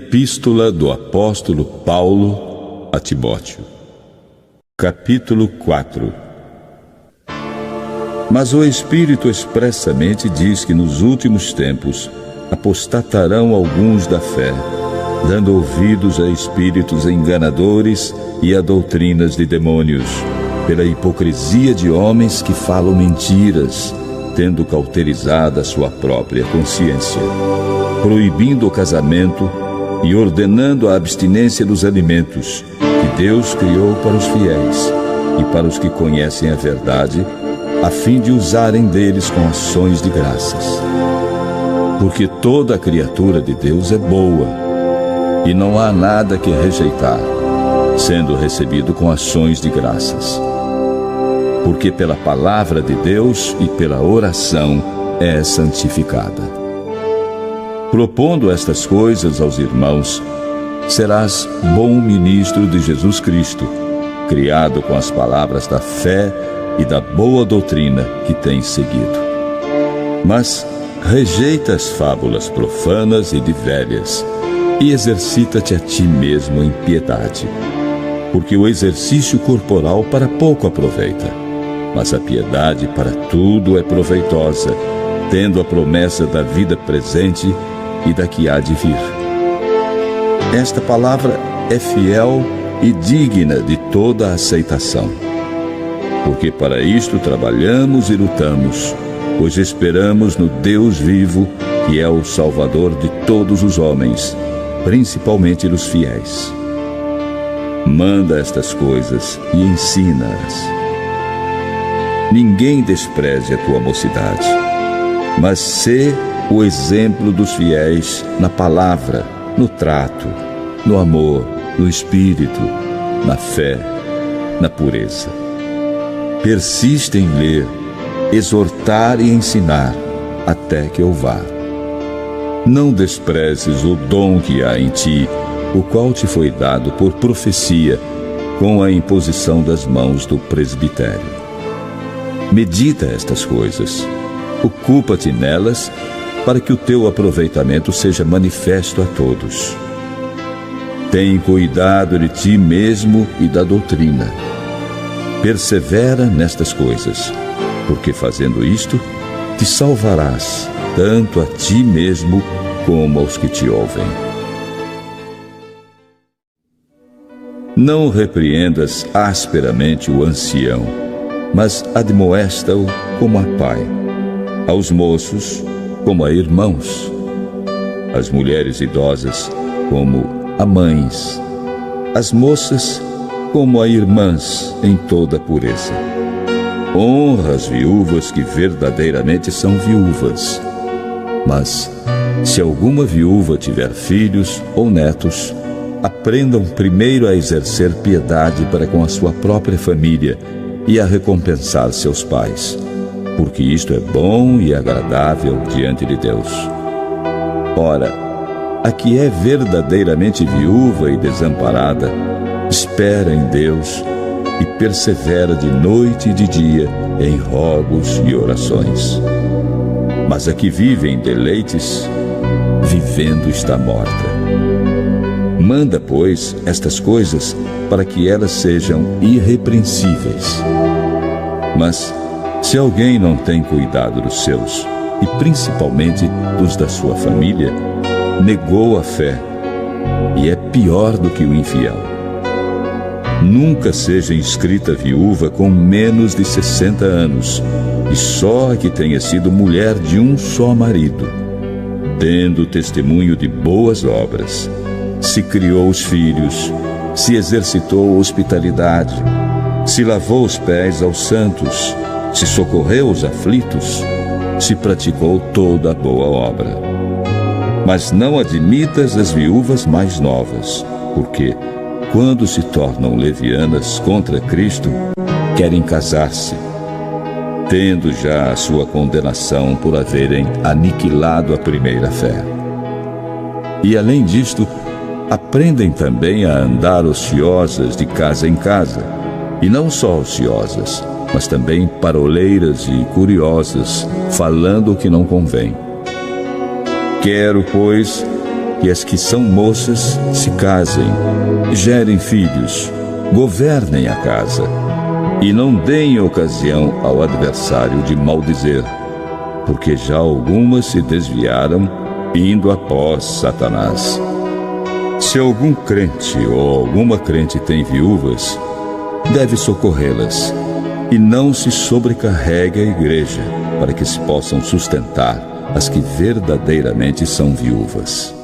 Epístola do Apóstolo Paulo a Timóteo. Capítulo 4. Mas o Espírito expressamente diz que nos últimos tempos apostatarão alguns da fé, dando ouvidos a espíritos enganadores e a doutrinas de demônios, pela hipocrisia de homens que falam mentiras, tendo cauterizada a sua própria consciência, proibindo o casamento e ordenando a abstinência dos alimentos que Deus criou para os fiéis e para os que conhecem a verdade, a fim de usarem deles com ações de graças. Porque toda a criatura de Deus é boa, e não há nada que rejeitar, sendo recebido com ações de graças. Porque pela palavra de Deus e pela oração é santificada. Propondo estas coisas aos irmãos, serás bom ministro de Jesus Cristo, criado com as palavras da fé e da boa doutrina que tens seguido. Mas rejeita as fábulas profanas e de velhas, e exercita-te a ti mesmo em piedade, porque o exercício corporal para pouco aproveita, mas a piedade para tudo é proveitosa, tendo a promessa da vida presente e da que há de vir. Esta palavra é fiel e digna de toda a aceitação. Porque para isto trabalhamos e lutamos, pois esperamos no Deus vivo, que é o Salvador de todos os homens, principalmente dos fiéis. Manda estas coisas e ensina-as. Ninguém despreze a tua mocidade, mas sê o exemplo dos fiéis na palavra, no trato, no amor, no espírito, na fé, na pureza. Persiste em ler, exortar e ensinar, até que eu vá. Não desprezes o dom que há em ti, o qual te foi dado por profecia, com a imposição das mãos do presbitério. Medita estas coisas, ocupa-te nelas, para que o teu aproveitamento seja manifesto a todos. Tem cuidado de ti mesmo e da doutrina. Persevera nestas coisas, porque fazendo isto, te salvarás, tanto a ti mesmo como aos que te ouvem. Não repreendas asperamente o ancião, mas admoesta-o como a pai, aos moços como a irmãos, as mulheres idosas como a mães, as moças como a irmãs em toda a pureza. Honra as viúvas que verdadeiramente são viúvas. Mas, se alguma viúva tiver filhos ou netos, aprendam primeiro a exercer piedade para com a sua própria família e a recompensar seus pais, porque isto é bom e agradável diante de Deus. Ora, a que é verdadeiramente viúva e desamparada, espera em Deus e persevera de noite e de dia em rogos e orações. Mas a que vive em deleites, vivendo está morta. Manda, pois, estas coisas para que elas sejam irrepreensíveis. Mas, se alguém não tem cuidado dos seus, e principalmente dos da sua família, negou a fé, e é pior do que o infiel. Nunca seja inscrita viúva com menos de 60 anos, e só a que tenha sido mulher de um só marido, tendo testemunho de boas obras, se criou os filhos, se exercitou a hospitalidade, se lavou os pés aos santos, se socorreu os aflitos, se praticou toda a boa obra. Mas não admitas as viúvas mais novas, porque, quando se tornam levianas contra Cristo, querem casar-se, tendo já a sua condenação por haverem aniquilado a primeira fé. E além disto, aprendem também a andar ociosas de casa em casa, e não só ociosas, mas também paroleiras e curiosas, falando o que não convém. Quero, pois, que as que são moças se casem, gerem filhos, governem a casa, e não deem ocasião ao adversário de maldizer, porque já algumas se desviaram, indo após Satanás. Se algum crente ou alguma crente tem viúvas, deve socorrê-las, e não se sobrecarregue a igreja, para que se possam sustentar as que verdadeiramente são viúvas.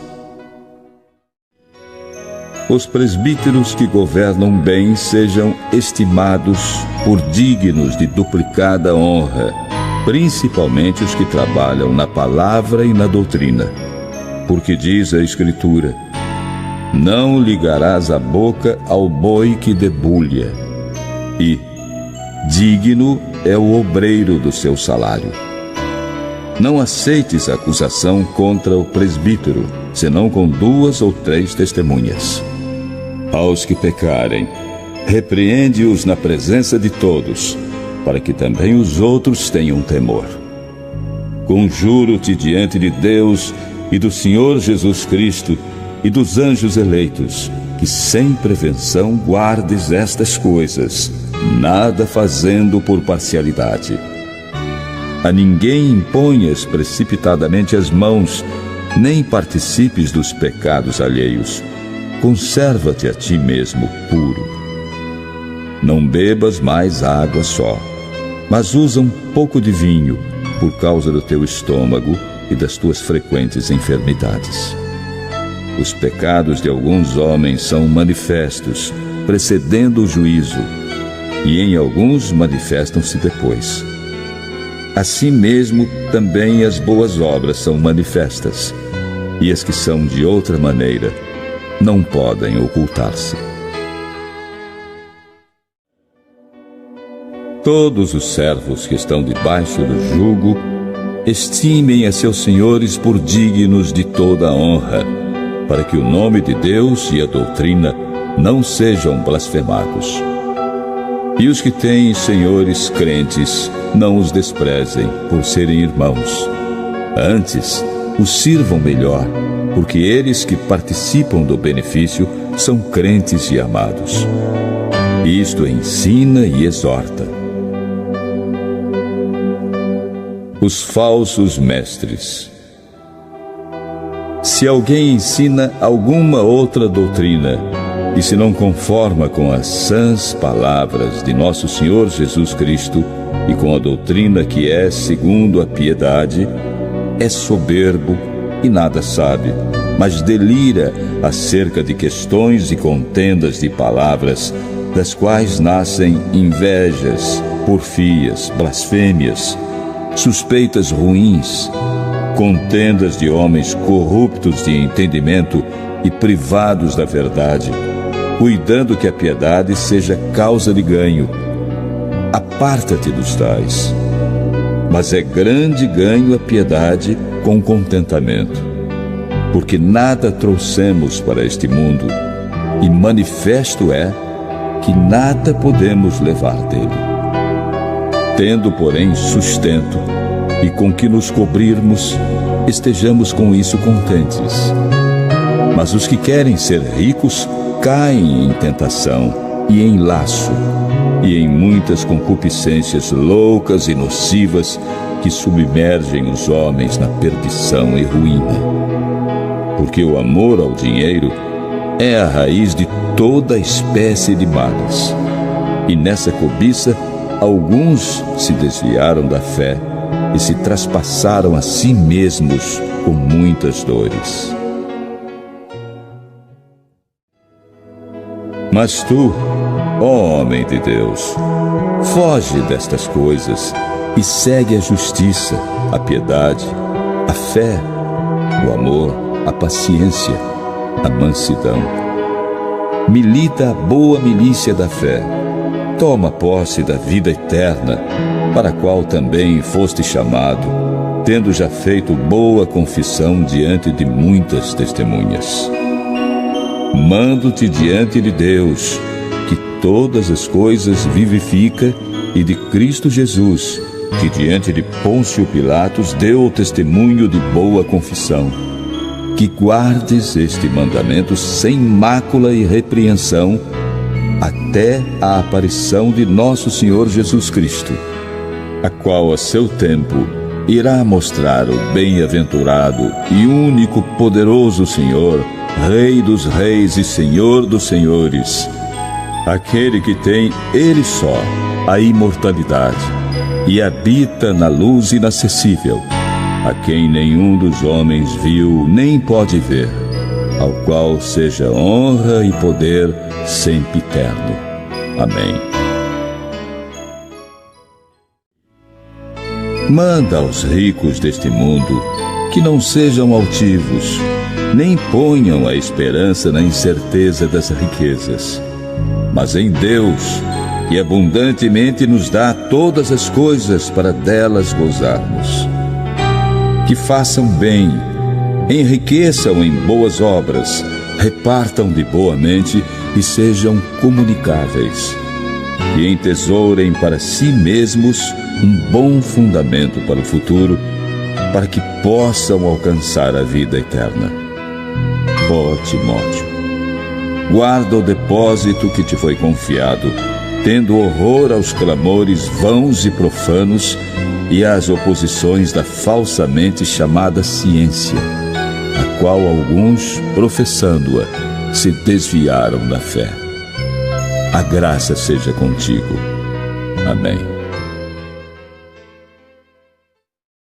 Os presbíteros que governam bem sejam estimados por dignos de duplicada honra, principalmente os que trabalham na palavra e na doutrina. Porque diz a Escritura: não ligarás a boca ao boi que debulha, e digno é o obreiro do seu salário. Não aceites acusação contra o presbítero, senão com 2 ou 3 testemunhas. Aos que pecarem, repreende-os na presença de todos, para que também os outros tenham temor. Conjuro-te diante de Deus e do Senhor Jesus Cristo e dos anjos eleitos, que sem prevenção guardes estas coisas, nada fazendo por parcialidade. A ninguém imponhas precipitadamente as mãos, nem participes dos pecados alheios. Conserva-te a ti mesmo puro. Não bebas mais água só, mas usa um pouco de vinho, por causa do teu estômago e das tuas frequentes enfermidades. Os pecados de alguns homens são manifestos, precedendo o juízo, e em alguns manifestam-se depois. Assim mesmo, também as boas obras são manifestas, e as que são de outra maneira não podem ocultar-se. Todos os servos que estão debaixo do jugo estimem a seus senhores por dignos de toda a honra, para que o nome de Deus e a doutrina não sejam blasfemados. E os que têm senhores crentes, não os desprezem por serem irmãos. Antes, os sirvam melhor, porque eles que participam do benefício são crentes e amados. Isto ensina e exorta. Os falsos mestres. Se alguém ensina alguma outra doutrina, e se não conforma com as sãs palavras de nosso Senhor Jesus Cristo e com a doutrina que é segundo a piedade, é soberbo e nada sabe, mas delira acerca de questões e contendas de palavras, das quais nascem invejas, porfias, blasfêmias, suspeitas ruins, contendas de homens corruptos de entendimento e privados da verdade, cuidando que a piedade seja causa de ganho. Aparta-te dos tais. Mas é grande ganho a piedade com contentamento, porque nada trouxemos para este mundo, e manifesto é que nada podemos levar dele. Tendo, porém, sustento, e com que nos cobrirmos, estejamos com isso contentes. Mas os que querem ser ricos caem em tentação e em laço, e em muitas concupiscências loucas e nocivas que submergem os homens na perdição e ruína. Porque o amor ao dinheiro é a raiz de toda espécie de males. E nessa cobiça, alguns se desviaram da fé e se traspassaram a si mesmos com muitas dores. Mas tu, ó homem de Deus, foge destas coisas e segue a justiça, a piedade, a fé, o amor, a paciência, a mansidão. Milita a boa milícia da fé. Toma posse da vida eterna, para a qual também foste chamado, tendo já feito boa confissão diante de muitas testemunhas. Mando-te diante de Deus, que todas as coisas vivifica, e de Cristo Jesus, que diante de Pôncio Pilatos deu o testemunho de boa confissão, que guardes este mandamento sem mácula e repreensão até a aparição de nosso Senhor Jesus Cristo, a qual a seu tempo irá mostrar o bem-aventurado e único poderoso Senhor, Rei dos reis e Senhor dos senhores, aquele que tem Ele só a imortalidade e habita na luz inacessível, a quem nenhum dos homens viu nem pode ver, ao qual seja honra e poder sempre eterno. Amém. Manda aos ricos deste mundo que não sejam altivos, nem ponham a esperança na incerteza das riquezas, mas em Deus, que abundantemente nos dá todas as coisas para delas gozarmos. Que façam bem, enriqueçam em boas obras, repartam de boa mente e sejam comunicáveis. Que entesourem para si mesmos um bom fundamento para o futuro, para que possam alcançar a vida eterna. Ó Timóteo, guarda o depósito que te foi confiado, tendo horror aos clamores vãos e profanos e às oposições da falsamente chamada ciência, a qual alguns, professando-a, se desviaram da fé. A graça seja contigo. Amém.